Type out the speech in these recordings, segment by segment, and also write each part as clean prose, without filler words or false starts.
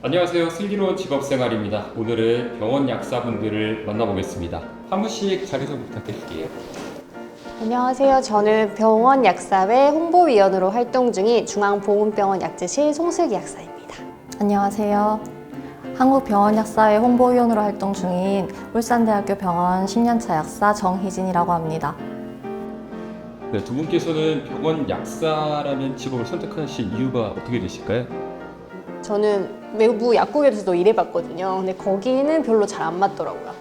안녕하세요. 슬기로운 직업생활입니다. 오늘은 병원 약사분들을 만나보겠습니다. 한 분씩 자기소개 부탁드릴게요. 안녕하세요. 저는 병원 약사회 홍보위원으로 활동 중인 중앙보건병원 약제실 송슬기 약사입니다. 안녕하세요. 한국병원약사회 홍보위원으로 활동 중인 울산대학교 병원 10년차 약사 정희진이라고 합니다. 네, 두 분께서는 병원 약사라는 직업을 선택하신 이유가 어떻게 되실까요? 저는 외부 약국에서도 일해봤거든요. 근데 거기는 별로 잘 안 맞더라고요.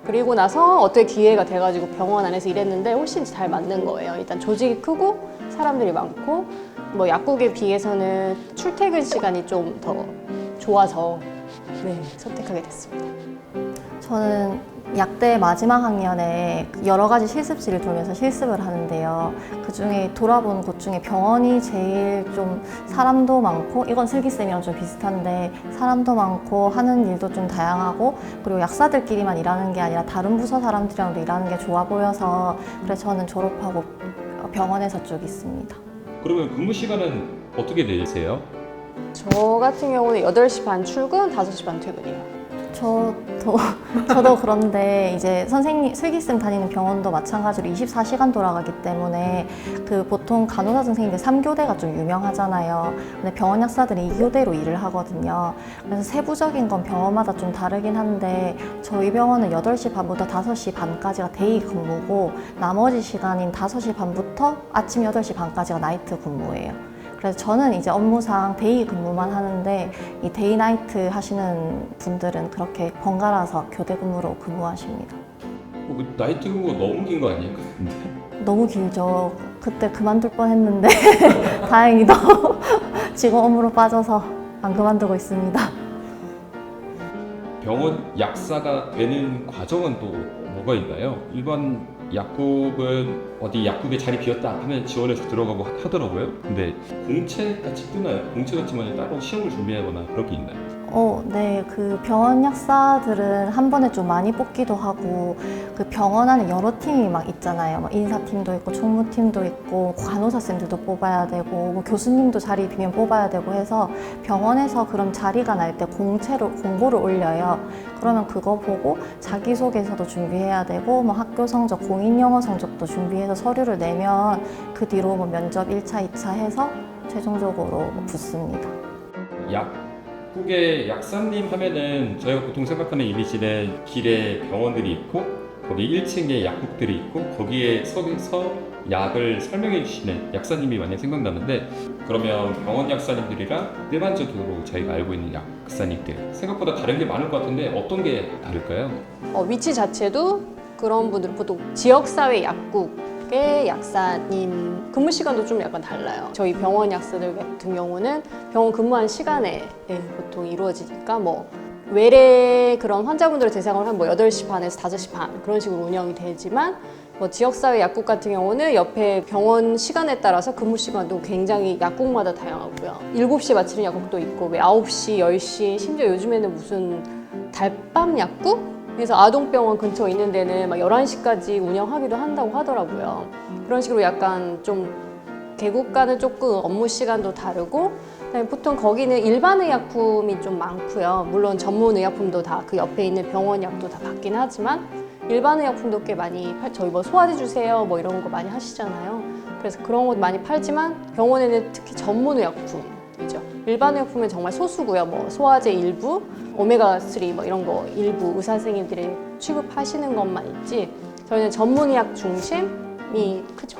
그리고 나서 어떻게 기회가 돼가지고 병원 안에서 일했는데 훨씬 잘 맞는 거예요. 일단 조직이 크고 사람들이 많고 뭐 약국에 비해서는 출퇴근 시간이 좀 더 좋아서 선택하게 됐습니다. 저는 약대 마지막 학년에 여러 가지 실습실을 돌면서 실습을 하는데요. 그 중에 돌아본 곳 중에 병원이 제일 좀 사람도 많고, 이건 슬기쌤이랑 좀 비슷한데 사람도 많고 하는 일도 좀 다양하고, 그리고 약사들끼리만 일하는 게 아니라 다른 부서 사람들이랑도 일하는 게 좋아 보여서 그래서 저는 졸업하고 병원에서 쭉 있습니다. 그러면 근무 시간은 어떻게 되세요? 저 같은 경우는 8시 반 출근, 5시 반 퇴근이에요. 저도 그런데 이제 선생님, 슬기쌤 다니는 병원도 마찬가지로 24시간 돌아가기 때문에 그 보통 간호사 선생님들 3교대가 좀 유명하잖아요. 근데 병원 약사들이 2교대로 일을 하거든요. 그래서 세부적인 건 병원마다 좀 다르긴 한데 저희 병원은 8시 반부터 5시 반까지가 데이 근무고 나머지 시간인 5시 반부터 아침 8시 반까지가 나이트 근무예요. 그래서 저는 이제 업무상 데이 근무만 하는데 이 데이 나이트 하시는 분들은 그렇게 번갈아서 교대 근무로 근무하십니다. 나이트 근무가 너무 긴 거 아니에요? 너무 길죠. 그때 그만둘 뻔했는데 다행히도 지금 업무로 빠져서 안 그만두고 있습니다. 병원 약사가 되는 과정은 또 뭐가 있나요? 일반 약국은 어디 약국에 자리 비었다 하면 지원해서 들어가고 하더라고요. 근데 공채같이 뜨나요? 공채같지만 따로 시험을 준비하거나 그런 게 있나요? 네. 그 병원 약사들은 한 번에 좀 많이 뽑기도 하고 그 병원 안에 여러 팀이 막 있잖아요. 뭐 인사팀도 있고 총무팀도 있고 간호사쌤들도 뽑아야 되고 뭐 교수님도 자리 비면 뽑아야 되고 해서 병원에서 그럼 자리가 날 때 공고를 올려요. 그러면 그거 보고 자기소개서도 준비해야 되고 뭐 학교 성적, 공인 영어 성적도 준비해서 서류를 내면 그 뒤로 뭐 면접 1차, 2차 해서 최종적으로 붙습니다. 약국의 약사님 하면은 저희가 보통 생각하는 이미지는 길에 병원들이 있고 거기 1층에 약국들이 있고 거기에 서서 약을 설명해 주시는 약사님이 많이 생각나는데, 그러면 병원 약사님들이랑 일반적으로 저희가 알고 있는 약사님들 생각보다 다른 게 많을 것 같은데 어떤 게 다를까요? 위치 자체도 그런 분들은 보통 지역사회 약국의 약사님 근무 시간도 좀 약간 달라요. 저희 병원 약사들 같은 경우는 병원 근무한 시간에 보통 이루어지니까 뭐 외래 그런 환자분들을 대상으로 한 뭐 8시 반에서 5시 반 그런 식으로 운영이 되지만 뭐 지역사회 약국 같은 경우는 옆에 병원 시간에 따라서 근무 시간도 굉장히 약국마다 다양하고요. 7시에 마치는 약국도 있고 9시, 10시, 심지어 요즘에는 무슨 달밤 약국? 그래서 아동병원 근처에 있는 데는 막 11시까지 운영하기도 한다고 하더라고요. 그런 식으로 약간 좀 계곡과는 조금 업무 시간도 다르고, 보통 거기는 일반 의약품이 좀 많고요. 물론 전문 의약품도 다 그 옆에 있는 병원 약도 다 받긴 하지만 일반 의약품도 꽤 많이 저희 뭐 소화제 주세요 뭐 이런 거 많이 하시잖아요. 그래서 그런 거 많이 팔지만 병원에는 특히 전문 의약품이죠. 일반 의약품은 정말 소수고요. 뭐 소화제 일부, 오메가3 뭐 이런 거 일부 의사 선생님들이 취급하시는 것만 있지 저희는 전문 의학 중심이 크죠.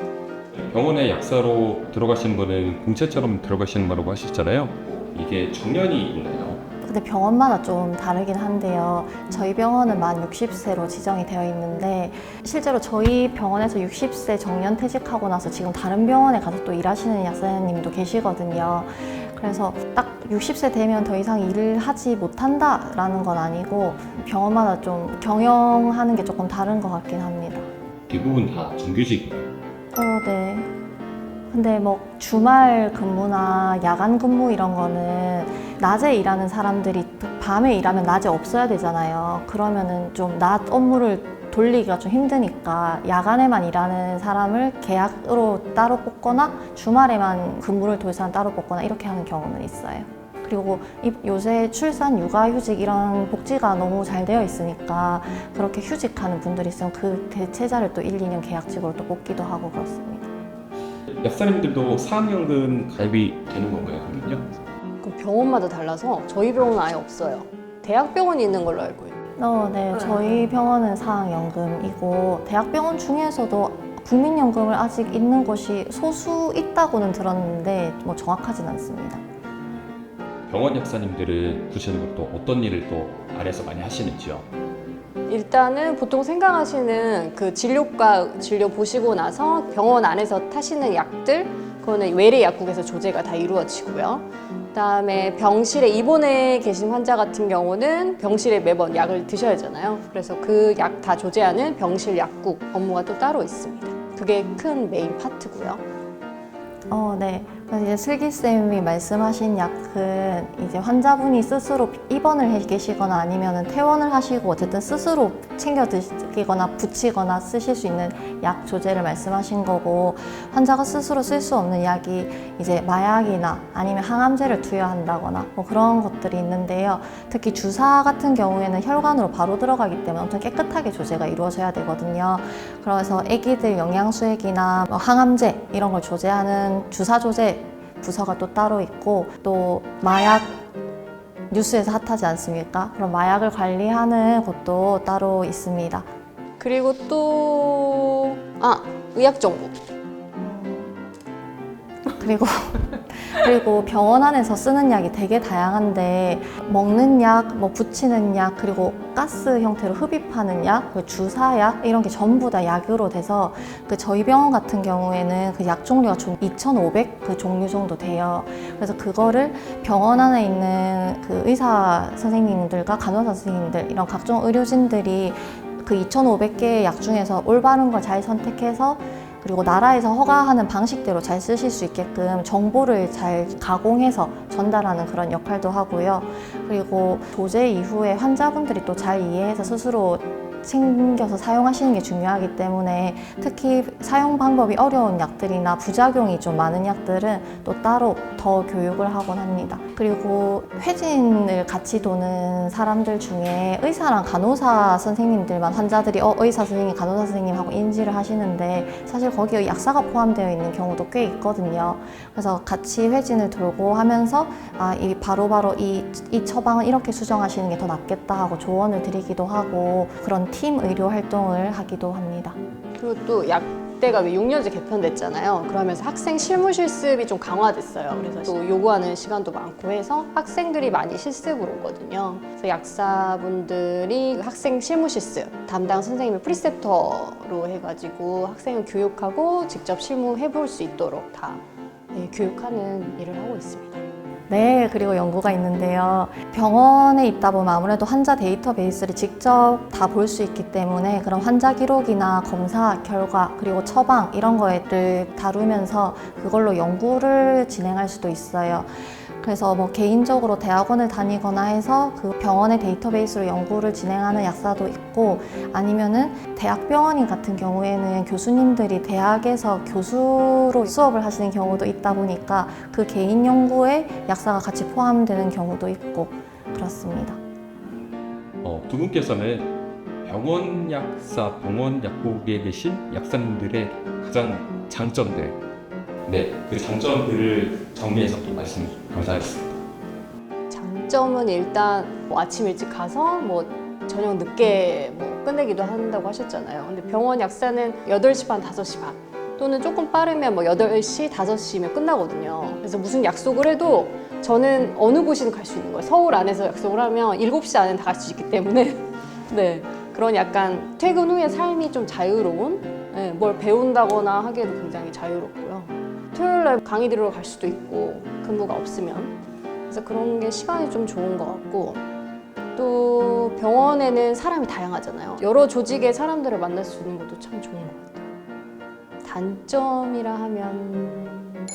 병원에 약사로 들어가시는 거는 공채처럼 들어가시는 거라고 하셨잖아요. 이게 정년이 있나요? 근데 병원마다 좀 다르긴 한데요. 저희 병원은 만 60세로 지정이 되어 있는데 실제로 저희 병원에서 60세 정년 퇴직하고 나서 지금 다른 병원에 가서 또 일하시는 약사님도 계시거든요. 그래서 딱 60세 되면 더 이상 일을 하지 못한다라는 건 아니고 병원마다 좀 경영하는 게 조금 다른 것 같긴 합니다. 대부분 다 정규직이에요. 네. 근데 뭐 주말 근무나 야간 근무 이런 거는 낮에 일하는 사람들이 밤에 일하면 낮에 없어야 되잖아요. 그러면은 좀 낮 업무를 돌리기가 좀 힘드니까 야간에만 일하는 사람을 계약으로 따로 뽑거나 주말에만 근무를 돌 사람 따로 뽑거나 이렇게 하는 경우는 있어요. 그리고 요새 출산, 육아휴직 이런 복지가 너무 잘 되어 있으니까 그렇게 휴직하는 분들이 있으면 그 대체자를 또 1, 2년 계약직으로 또 뽑기도 하고 그렇습니다. 약사님들도 사학연금 가입이 되는 건가요, 그러면요? 그 병원마다 달라서 저희 병원은 아예 없어요. 대학병원이 있는 걸로 알고 있어요. 네. 저희 병원은 사학연금이고 대학병원 중에서도 국민연금을 아직 있는 곳이 소수 있다고는 들었는데 뭐 정확하진 않습니다. 병원 약사님들은 구체적으로 또 어떤 일을 또 안에서 많이 하시는지요? 일단은 보통 생각하시는 그 진료과 진료 보시고 나서 병원 안에서 타시는 약들, 그거는 외래 약국에서 조제가 다 이루어지고요. 그다음에 병실에 입원해 계신 환자 같은 경우는 병실에 매번 약을 드셔야 하잖아요. 그래서 그 약 다 조제하는 병실 약국 업무가 또 따로 있습니다. 그게 큰 메인 파트고요. 네. 그래서 이제 슬기쌤이 말씀하신 약은 이제 환자분이 스스로 입원을 해 계시거나 아니면 퇴원을 하시고 어쨌든 스스로 챙겨 드시거나 붙이거나 쓰실 수 있는 약 조제를 말씀하신 거고, 환자가 스스로 쓸 수 없는 약이 이제 마약이나 아니면 항암제를 투여한다거나 뭐 그런 것들이 있는데요. 특히 주사 같은 경우에는 혈관으로 바로 들어가기 때문에 엄청 깨끗하게 조제가 이루어져야 되거든요. 그래서 아기들 영양수액이나 뭐 항암제 이런 걸 조제하는 주사 조제 부서가 또 따로 있고, 또 마약 뉴스에서 핫하지 않습니까? 그런 마약을 관리하는 곳도 따로 있습니다. 그리고 또 의학정보. 그리고 병원 안에서 쓰는 약이 되게 다양한데, 먹는 약, 뭐 붙이는 약, 그리고 가스 형태로 흡입하는 약, 그리고 주사약 이런 게 전부 다 약으로 돼서 그 저희 병원 같은 경우에는 그 약 종류가 총 2,500 그 종류 정도 돼요. 그래서 그거를 병원 안에 있는 그 의사 선생님들과 간호사 선생님들 이런 각종 의료진들이 그 2,500개의 약 중에서 올바른 걸 잘 선택해서, 그리고 나라에서 허가하는 방식대로 잘 쓰실 수 있게끔 정보를 잘 가공해서 전달하는 그런 역할도 하고요. 그리고 조제 이후에 환자분들이 또 잘 이해해서 스스로 챙겨서 사용하시는 게 중요하기 때문에, 특히 사용 방법이 어려운 약들이나 부작용이 좀 많은 약들은 또 따로 더 교육을 하곤 합니다. 그리고 회진을 같이 도는 사람들 중에 의사랑 간호사 선생님들만 환자들이 의사 선생님, 간호사 선생님 하고 인지를 하시는데, 사실 거기에 약사가 포함되어 있는 경우도 꽤 있거든요. 그래서 같이 회진을 돌고 하면서 이 바로바로 이 처방은 이렇게 수정하시는 게 더 낫겠다 하고 조언을 드리기도 하고, 그런 팀 의료 활동을 하기도 합니다. 그리고 또 약대가 왜 6년제 개편됐잖아요. 그러면서 학생 실무 실습이 좀 강화됐어요. 그래서 또 요구하는 시간도 많고 해서 학생들이 많이 실습으로 오거든요. 그래서 약사분들이 학생 실무 실습 담당 선생님을 프리셉터로 해가지고 학생을 교육하고 직접 실무해볼 수 있도록 다 교육하는 일을 하고 있습니다. 네, 그리고 연구가 있는데요. 병원에 있다 보면 아무래도 환자 데이터베이스를 직접 다 볼 수 있기 때문에 그런 환자 기록이나 검사 결과 그리고 처방 이런 거를 다루면서 그걸로 연구를 진행할 수도 있어요. 그래서 뭐 개인적으로 대학원을 다니거나 해서 그 병원의 데이터베이스로 연구를 진행하는 약사도 있고, 아니면은 대학병원인 같은 경우에는 교수님들이 대학에서 교수로 수업을 하시는 경우도 있다 보니까 그 개인 연구에 약사가 같이 포함되는 경우도 있고 그렇습니다. 두 분께서는 병원 약사, 병원 약국에 계신 약사님들의 가장 장점들, 그 장점들을 정리해서 또 말씀 감사하겠습니다. 장점은 일단 뭐 아침 일찍 가서 뭐 저녁 늦게 뭐 끝내기도 한다고 하셨잖아요. 근데 병원 약사는 8시 반, 5시 반 또는 조금 빠르면 뭐 8시, 5시면 끝나거든요. 그래서 무슨 약속을 해도 저는 어느 곳이든 갈 수 있는 거예요. 서울 안에서 약속을 하면 7시 안에 다 갈 수 있기 때문에 네, 그런 약간 퇴근 후에 삶이 좀 자유로운, 뭘 배운다거나 하기에도 굉장히 자유롭고요. 토요일 날 강의 들으러 갈 수도 있고 근무가 없으면, 그래서 그런 게 시간이 좀 좋은 것 같고, 또 병원에는 사람이 다양하잖아요. 여러 조직의 사람들을 만날 수 있는 것도 참 좋은 것 같아요. 단점이라 하면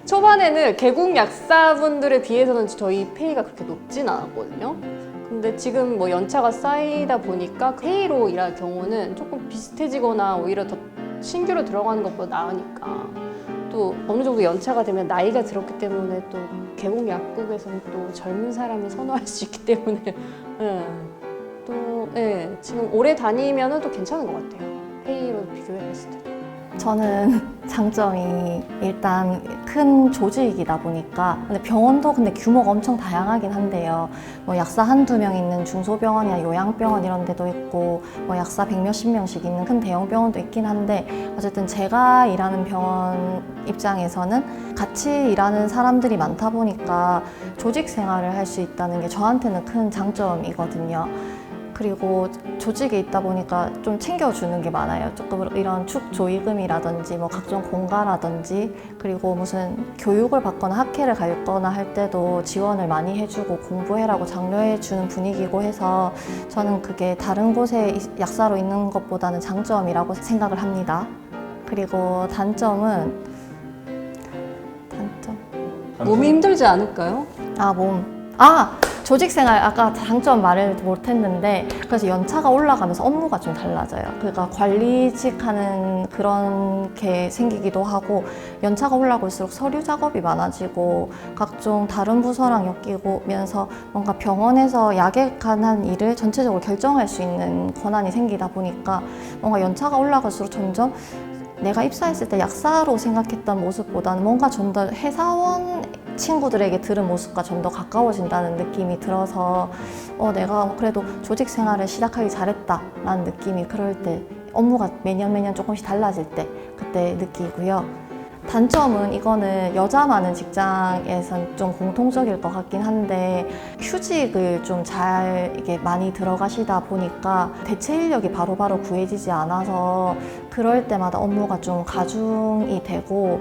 초반에는 개국 약사분들에 비해서는 저희 페이가 그렇게 높진 않았거든요. 근데 지금 뭐 연차가 쌓이다 보니까 페이로 일할 경우는 조금 비슷해지거나 오히려 더 신규로 들어가는 것보다 나으니까 또 어느 정도 연차가 되면 나이가 들었기 때문에 또 개공 약국에서는 또 젊은 사람을 선호할 수 있기 때문에 예. 또 예. 지금 오래 다니면은 또 괜찮은 것 같아요. 회의로 비교했을 때. 저는 장점이 일단 큰 조직이다 보니까 근데 병원도 근데 규모가 엄청 다양하긴 한데요. 뭐 약사 한두 명 있는 중소병원이나 요양병원 이런 데도 있고 뭐 약사 100몇십 명씩 있는 큰 대형 병원도 있긴 한데 어쨌든 제가 일하는 병원 입장에서는 같이 일하는 사람들이 많다 보니까 조직 생활을 할 수 있다는 게 저한테는 큰 장점이거든요. 그리고 조직에 있다 보니까 좀 챙겨주는 게 많아요. 조금 이런 축조위금이라든지 뭐 각종 공가라든지 그리고 무슨 교육을 받거나 학회를 가거나 할 때도 지원을 많이 해주고 공부해라고 장려해주는 분위기고 해서 저는 그게 다른 곳에 약사로 있는 것보다는 장점이라고 생각을 합니다. 그리고 단점 몸이 힘들지 않을까요? 조직생활 아까 장점 말을 못했는데 그래서 연차가 올라가면서 업무가 좀 달라져요. 그러니까 관리직 하는 그런 게 생기기도 하고 연차가 올라갈수록 서류 작업이 많아지고 각종 다른 부서랑 엮이면서 뭔가 병원에서 약에 관한 일을 전체적으로 결정할 수 있는 권한이 생기다 보니까 뭔가 연차가 올라갈수록 점점 내가 입사했을 때 약사로 생각했던 모습보다는 뭔가 좀 더 회사원 친구들에게 들은 모습과 좀 더 가까워진다는 느낌이 들어서 내가 그래도 조직 생활을 시작하기 잘했다라는 느낌이 그럴 때 업무가 매년 조금씩 달라질 때 그때 느끼고요. 단점은 이거는 여자 많은 직장에선 좀 공통적일 것 같긴 한데 휴직을 좀 잘 이게 많이 들어가시다 보니까 대체 인력이 바로바로 구해지지 않아서 그럴 때마다 업무가 좀 가중이 되고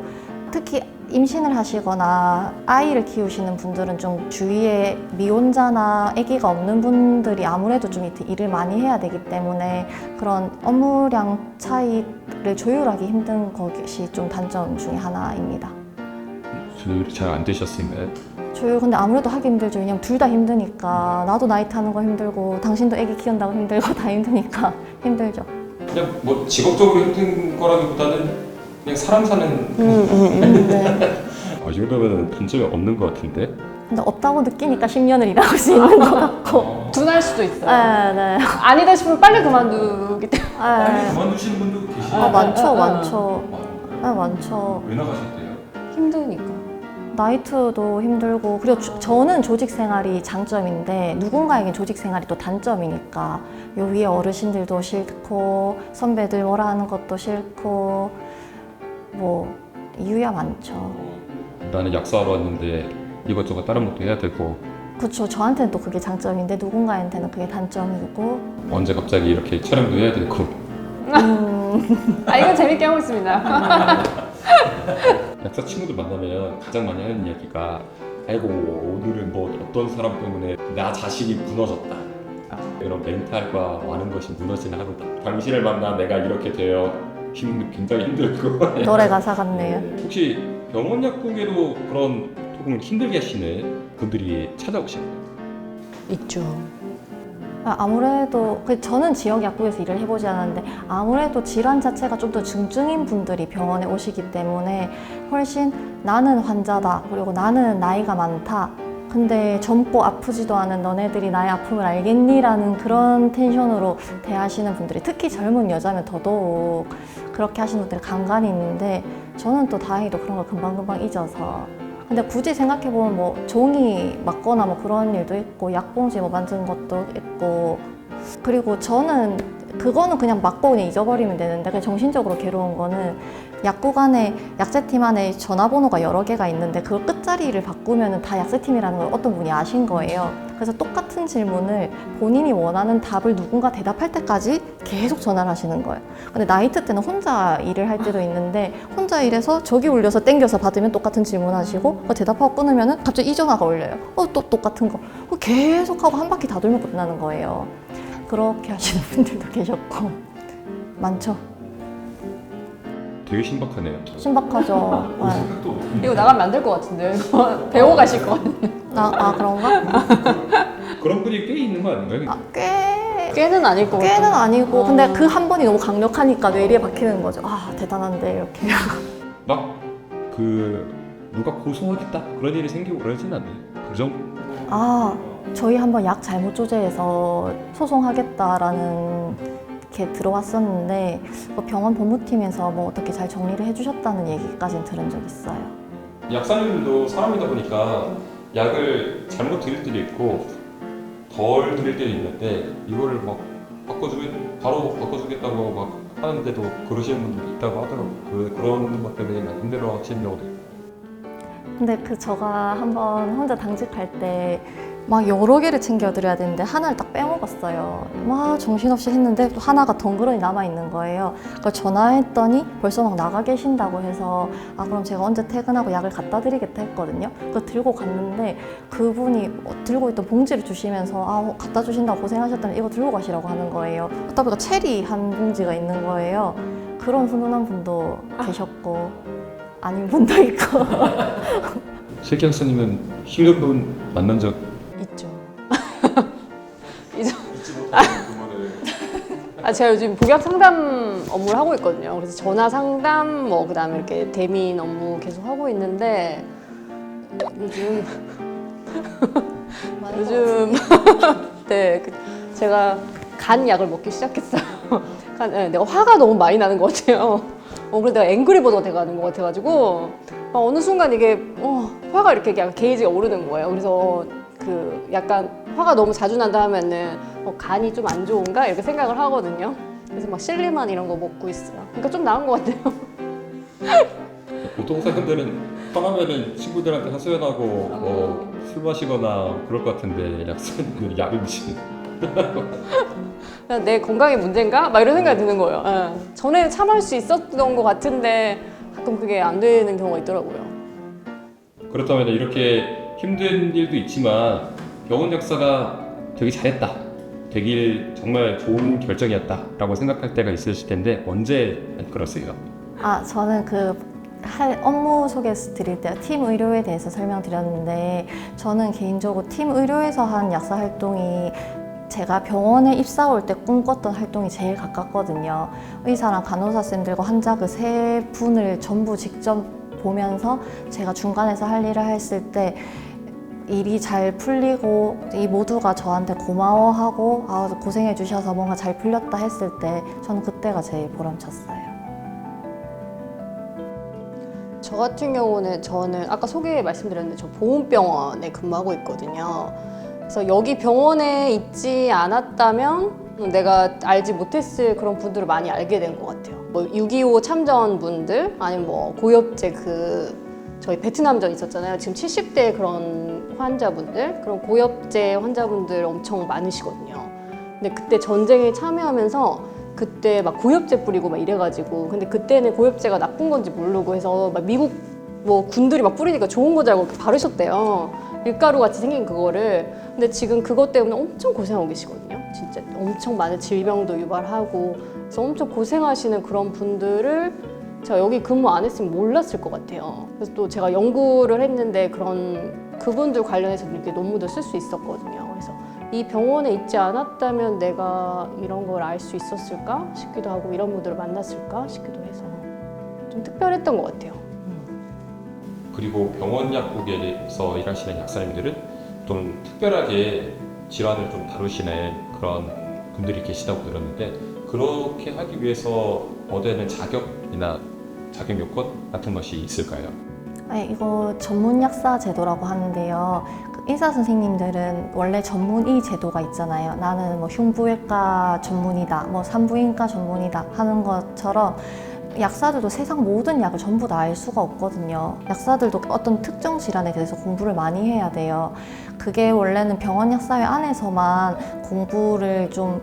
특히 임신을 하시거나 아이를 키우시는 분들은 좀 주위에 미혼자나 아기가 없는 분들이 아무래도 좀 일을 많이 해야 되기 때문에 그런 업무량 차이를 조율하기 힘든 것이 좀 단점 중에 하나입니다. 조율이 잘 안 되셨을까요? 조율 근데 아무래도 하기 힘들죠. 왜냐면 둘 다 힘드니까 나도 나이 타는 거 힘들고 당신도 아기 키운다고 힘들고 다 힘드니까 힘들죠. 그냥 뭐 직업적으로 힘든 거라기보다는 그냥 사람 사는 네. 이 정도면 단점이 없는 것 같은데? 근데 없다고 느끼니까 10년을 일하고 수 있는 것 같고. 둔할 수도 있어요. 네. 아니다 싶으면 빨리 그만두기 때문에. 빨리 그만두시는 분도 계시죠? 많죠. 많죠. 왜 나가셨대요? 힘드니까. 나이트도 힘들고 그리고 저는 조직 생활이 장점인데 누군가에겐 조직 생활이 또 단점이니까 요 위에 어르신들도 싫고 선배들 뭐라 하는 것도 싫고 뭐 이유야 많죠. 나는 약사하러 왔는데 이것저것 다른 것도 해야 되고 그렇죠. 저한테는 또 그게 장점인데 누군가한테는 그게 단점이고 언제 갑자기 이렇게 촬영도 해야 되고 이건 재밌게 하고 있습니다. 약사 친구들 만나면 가장 많이 하는 이야기가 아이고 오늘은 뭐 어떤 사람 때문에 나 자신이 무너졌다 이런 멘탈과 많은 것이 무너지는 하루다. 당신을 만나 내가 이렇게 되어 굉장히 힘들고 노래 가사 같네요. 혹시 병원 약국에도 그런 조금 힘들게 하시는 분들이 찾아오시나요? 있죠. 아무래도 저는 지역 약국에서 일을 해보지 않았는데 아무래도 질환 자체가 좀 더 중증인 분들이 병원에 오시기 때문에 훨씬 나는 환자다 그리고 나는 나이가 많다 근데 젊고 아프지도 않은 너네들이 나의 아픔을 알겠니? 라는 그런 텐션으로 대하시는 분들이 특히 젊은 여자면 더더욱 그렇게 하시는 분들이 간간히 있는데 저는 또 다행히도 그런 걸 금방금방 잊어서 근데 굳이 생각해보면 뭐 종이 맞거나 뭐 그런 일도 있고 약봉지 뭐 만드는 것도 있고 그리고 저는 그거는 그냥 맞고 그냥 잊어버리면 되는데 그냥 정신적으로 괴로운 거는 약국 안에 약제팀 안에 전화번호가 여러 개가 있는데 그걸 끝자리를 바꾸면 다 약제팀이라는 걸 어떤 분이 아신 거예요. 그래서 똑같은 질문을 본인이 원하는 답을 누군가 대답할 때까지 계속 전화를 하시는 거예요. 근데 나이트 때는 혼자 일을 할 때도 있는데 혼자 일해서 저기 울려서 땡겨서 받으면 똑같은 질문 하시고 대답하고 끊으면 갑자기 이 전화가 울려요. 또 똑같은 거. 계속 하고 한 바퀴 다 돌면 끝나는 거예요. 그렇게 하시는 분들도 계셨고 많죠. 되게 신박하네요. 신박하죠. 네. 생각도 못했는데. 이거 나가면 안 될 것 같은데. 배워 가실 것 같아요. 그런가? 그런 분이 꽤 있는 거 아닌가요? 꽤는 아닐 것 같아요. 꽤는 아니고 근데 그 한 번이 너무 강력하니까 뇌리에 박히는 거죠. 대단한데 이렇게. 막 누가 고소하겠다 그런 일이 생기고 그러진 않나요? 그 정도? 아, 저희 한번 약 잘못 조제해서 소송하겠다라는 게 들어왔었는데 뭐 병원 법무팀에서 뭐 어떻게 잘 정리를 해주셨다는 얘기까지는 들은 적 있어요. 약사님들도 사람이다 보니까 약을 잘못 드릴 때도 있고 덜 드릴 때도 있는데 이거를 막 바로 바꿔주겠다고 막 하는데도 그러시는 분들이 있다고 하더라고요. 그런 것 때문에 막 힘들어 하시는 경우도 있고. 근데 제가 한번 혼자 당직할 때 막 여러 개를 챙겨드려야 되는데 하나를 딱 빼먹었어요. 막 정신없이 했는데 또 하나가 덩그러니 남아있는 거예요. 그래서 전화했더니 벌써 막 나가 계신다고 해서 아 그럼 제가 언제 퇴근하고 약을 갖다 드리겠다 했거든요. 그거 들고 갔는데 그분이 들고 있던 봉지를 주시면서 아 갖다 주신다고 고생하셨다면 이거 들고 가시라고 하는 거예요. 그러다 보니까 체리 한 봉지가 있는 거예요. 그런 훈훈한 분도 계셨고 아닌 분도 있고. 실기 학사님은 힘든 분 만난 적 있죠. 있지 못하는 부분을 제가 요즘 복약 상담 업무를 하고 있거든요. 그래서 전화 상담, 뭐 그다음에 이렇게 대민 업무 계속 하고 있는데 요즘 네, 제가 간 약을 먹기 시작했어요. 내가 화가 너무 많이 나는 것 같아요. 그래서 내가 앵그리버드가 돼가는 것 같아가지고 어느 순간 이게 화가 이렇게 약간 게이지가 오르는 거예요. 그래서 약간 화가 너무 자주 난다 하면은 간이 좀 안 좋은가 이렇게 생각을 하거든요. 그래서 막 실리만 이런 거 먹고 있어요. 그러니까 좀 나은 것 같아요. 보통 사람들은 화나면은 친구들한테 하소연하고 술 마시거나 그럴 것 같은데 약사님은 약을 드시는. 그냥 내 건강의 문제인가? 막 이런 생각이 드는 거예요. 전에 참을 수 있었던 것 같은데 가끔 그게 안 되는 경우가 있더라고요. 그렇다면 이렇게 힘든 일도 있지만 병원 약사가 되게 잘했다, 되길 정말 좋은 결정이었다라고 생각할 때가 있으실 텐데 언제 그러세요? 아, 저는 업무 소개 드릴 때 팀 의료에 대해서 설명드렸는데 저는 개인적으로 팀 의료에서 한 약사 활동이 제가 병원에 입사 올 때 꿈꿨던 활동이 제일 가깝거든요. 의사랑 간호사 쌤들과 환자 그 세 분을 전부 직접 보면서 제가 중간에서 할 일을 했을 때 일이 잘 풀리고 이 모두가 저한테 고마워하고 고생해 주셔서 뭔가 잘 풀렸다 했을 때 저는 그때가 제일 보람찼어요. 저 같은 경우는 저는 아까 소개 말씀드렸는데 저 보훈병원에 근무하고 있거든요. 그래서 여기 병원에 있지 않았다면 내가 알지 못했을 그런 분들을 많이 알게 된 것 같아요. 뭐 6.25 참전 분들 아니면 뭐 고엽제 저희 베트남전 있었잖아요. 지금 70대 그런 환자분들, 그런 고엽제 환자분들 엄청 많으시거든요. 근데 그때 전쟁에 참여하면서 그때 막 고엽제 뿌리고 막 이래가지고 근데 그때는 고엽제가 나쁜 건지 모르고 해서 막 미국 뭐 군들이 막 뿌리니까 좋은 거지 알고 바르셨대요. 밀가루 같이 생긴 그거를. 근데 지금 그것 때문에 엄청 고생하고 계시거든요. 진짜 엄청 많은 질병도 유발하고 그래서 엄청 고생하시는 그런 분들을 제가 여기 근무 안 했으면 몰랐을 것 같아요. 그래서 또 제가 연구를 했는데 그분들 관련해서 이렇게 논문도 쓸 수 있었거든요. 그래서 이 병원에 있지 않았다면 내가 이런 걸 알 수 있었을까 싶기도 하고 이런 분들을 만났을까 싶기도 해서 좀 특별했던 것 같아요. 그리고 병원 약국에서 일하시는 약사님들은 좀 특별하게 질환을 좀 다루시는 그런 분들이 계시다고 들었는데 그렇게 하기 위해서 얻어내는 자격이나 자격 요건 같은 것이 있을까요? 네, 이거 전문 약사 제도라고 하는데요. 의사 선생님들은 원래 전문의 제도가 있잖아요. 나는 뭐 흉부외과 전문이다, 뭐 산부인과 전문이다 하는 것처럼 약사들도 세상 모든 약을 전부 다 알 수가 없거든요. 약사들도 어떤 특정 질환에 대해서 공부를 많이 해야 돼요. 그게 원래는 병원 약사회 안에서만 공부를 좀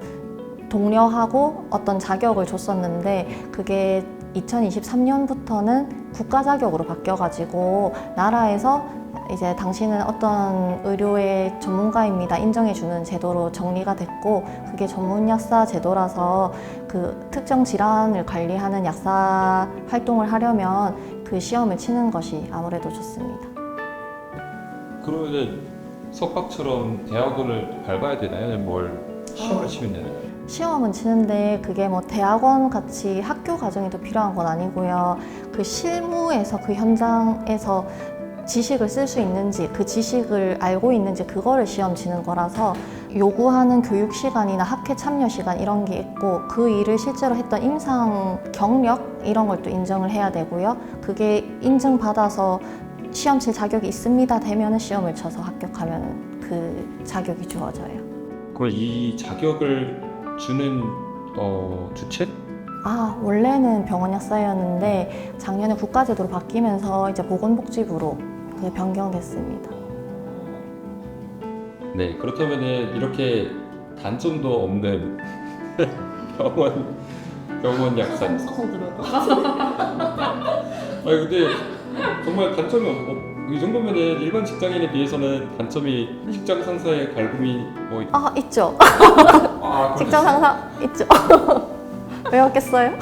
독려하고 어떤 자격을 줬었는데 그게 2023년부터는 국가 자격으로 바뀌어가지고 나라에서 이제 당신은 어떤 의료의 전문가입니다 인정해주는 제도로 정리가 됐고 그게 전문 약사 제도라서 그 특정 질환을 관리하는 약사 활동을 하려면 그 시험을 치는 것이 아무래도 좋습니다. 그러면은 석박처럼 대학원을 밟아야 되나요? 뭘 시험을 치면 되나요? 시험은 치는데 그게 뭐 대학원 같이 학교 과정이 더 필요한 건 아니고요. 그 실무에서 그 현장에서 지식을 쓸 수 있는지 그 지식을 알고 있는지 그거를 시험 치는 거라서 요구하는 교육 시간이나 학회 참여 시간 이런 게 있고 그 일을 실제로 했던 임상 경력 이런 걸 또 인정을 해야 되고요. 그게 인증받아서 시험 칠 자격이 있습니다 되면은 시험을 쳐서 합격하면 그 자격이 주어져요. 그럼 이 자격을 주는 주체? 원래는 병원 약사였는데 작년에 국가제도로 바뀌면서 이제 보건복지부로 그게 변경됐습니다. 네, 그렇다면은 이렇게 단점도 없는 병원 약사. 아니 근데 정말 단점이 이 정도면은 일반 직장인에 비해서는 단점이 직장 상사의 갈굼이 뭐 있죠. 아, 직장 상사 있죠. 왜 없겠어요?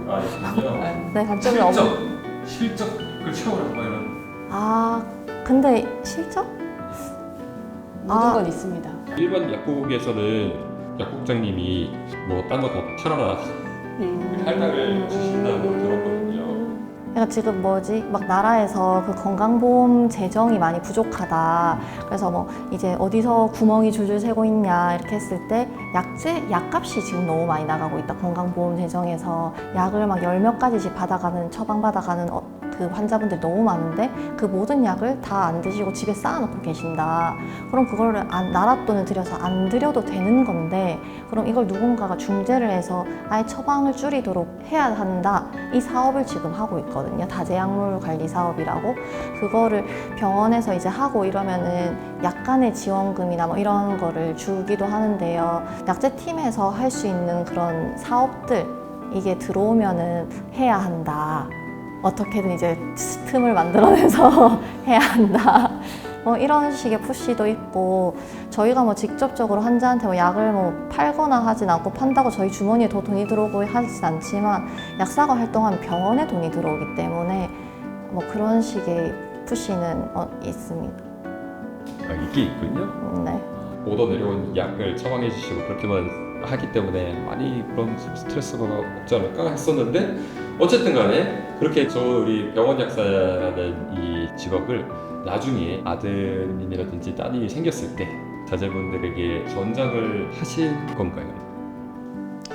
아니요. 네, 단점이 없는. 실적을 채우라고 막 이런. 근데 실적? 모든 건 있습니다. 일반 약국에서는 약국장님이 뭐 딴 거 다 팔아라 할당을 주신다고 들었거든요. 그러니까 지금 막 나라에서 그 건강보험 재정이 많이 부족하다. 그래서 뭐 이제 어디서 구멍이 줄줄 새고 있냐 이렇게 했을 때 약값이 지금 너무 많이 나가고 있다. 건강보험 재정에서 약을 막 10몇 가지씩 처방받아가는 그 환자분들이 너무 많은데 그 모든 약을 다 안 드시고 집에 쌓아놓고 계신다. 그럼 그거를 나라 돈을 들여서 안 드려도 되는 건데 그럼 이걸 누군가가 중재를 해서 아예 처방을 줄이도록 해야 한다. 이 사업을 지금 하고 있거든요. 다제약물 관리 사업이라고. 그거를 병원에서 이제 하고 이러면은 약간의 지원금이나 뭐 이런 거를 주기도 하는데요. 약제팀에서 할 수 있는 그런 사업들 이게 들어오면은 해야 한다. 어떻게든 이제 틈을 만들어내서 해야 한다. 뭐 이런 식의 푸시도 있고 저희가 뭐 직접적으로 환자한테 뭐 약을 뭐 팔거나 하진 않고 판다고 저희 주머니에 더 돈이 들어오고 하진 않지만 약사가 활동하면 병원에 돈이 들어오기 때문에 뭐 그런 식의 푸시는 있습니다. 이게 있군요. 네. 오더 내려온 약을 처방해 주시고 그렇게만 하기 때문에 많이 그런 스트레스가 없지 않을까 했었는데 어쨌든 간에 그렇게 우리 병원 약사라는 이 직업을 나중에 아드님이라든지 따님이 생겼을 때 자제분들에게 전장을 하실 건가요?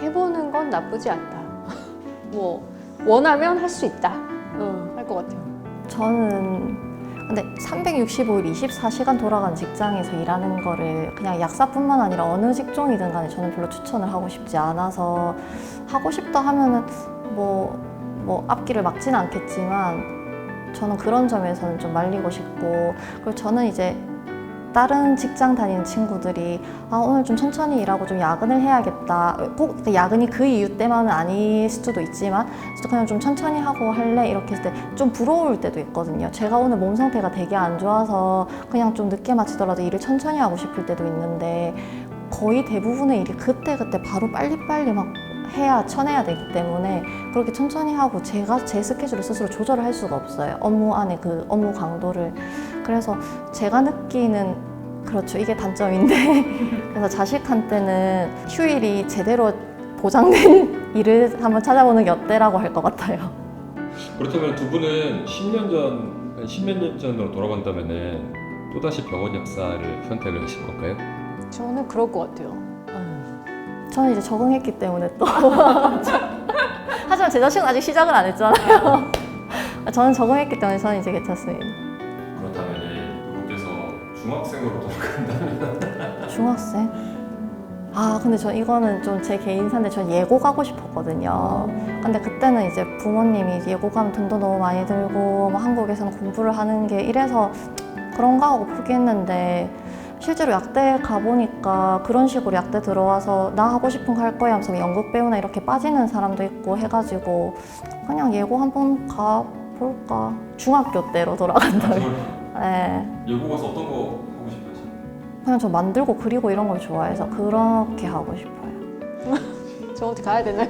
해보는 건 나쁘지 않다. 뭐 원하면 할 수 있다. 할 것 같아요. 저는 근데 365일 24시간 돌아가는 직장에서 일하는 거를 그냥 약사뿐만 아니라 어느 직종이든 간에 저는 별로 추천을 하고 싶지 않아서 하고 싶다 하면은 뭐 앞길을 막지는 않겠지만 저는 그런 점에서는 좀 말리고 싶고 그리고 저는 이제 다른 직장 다니는 친구들이 오늘 좀 천천히 일하고 좀 야근을 해야겠다. 꼭 야근이 그 이유 때문은 아닐 수도 있지만 그냥 좀 천천히 하고 할래 이렇게 했을 때 좀 부러울 때도 있거든요. 제가 오늘 몸 상태가 되게 안 좋아서 그냥 좀 늦게 마치더라도 일을 천천히 하고 싶을 때도 있는데 거의 대부분의 일이 그때그때 바로 빨리빨리 막 쳐내야 되기 때문에 그렇게 천천히 하고 제가 제 스케줄을 스스로 조절을 할 수가 없어요. 업무 안에 그 업무 강도를. 그래서 제가 느끼는 그렇죠. 이게 단점인데 그래서 자식한테는 휴일이 제대로 보장된 일을 한번 찾아보는 게 어때라고 할 것 같아요. 그렇다면 두 분은 10몇 년 전으로 돌아간다면은 또다시 병원 약사를 선택을 하실 건가요? 저는 그럴 것 같아요. 저는 이제 적응했기 때문에 또 하지만 제 자식은 아직 시작을 안 했잖아요. 저는 적응했기 때문에 저는 이제 괜찮습니다. 그렇다면은 누구께서 중학생으로 돌아간다면 중학생? 근데 저 이거는 좀 제 개인사인데 전 예고 가고 싶었거든요. 근데 그때는 이제 부모님이 예고 가면 돈도 너무 많이 들고 뭐 한국에서는 공부를 하는 게 이래서 그런가 하고 포기했는데 실제로 약대 가보니까 그런 식으로 약대 들어와서 나 하고 싶은 거 할 거야 하면서 연극 배우나 이렇게 빠지는 사람도 있고 해가지고 그냥 예고 한번 가볼까. 중학교 때로 돌아간다면. 네. 예고 가서 어떤 거 하고 싶어요? 그냥 저 만들고 그리고 이런 걸 좋아해서 그렇게 하고 싶어요. 저 어디 가야 되나요?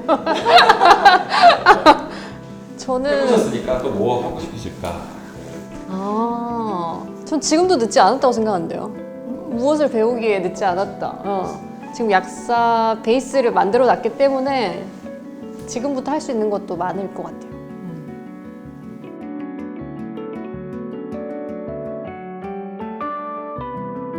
저는 해보셨으니까 또 뭐 하고 싶으실까? 전 지금도 늦지 않았다고 생각하는데요. 무엇을 배우기에 늦지 않았다. 지금 약사 베이스를 만들어 놨기 때문에 지금부터 할 수 있는 것도 많을 것 같아요.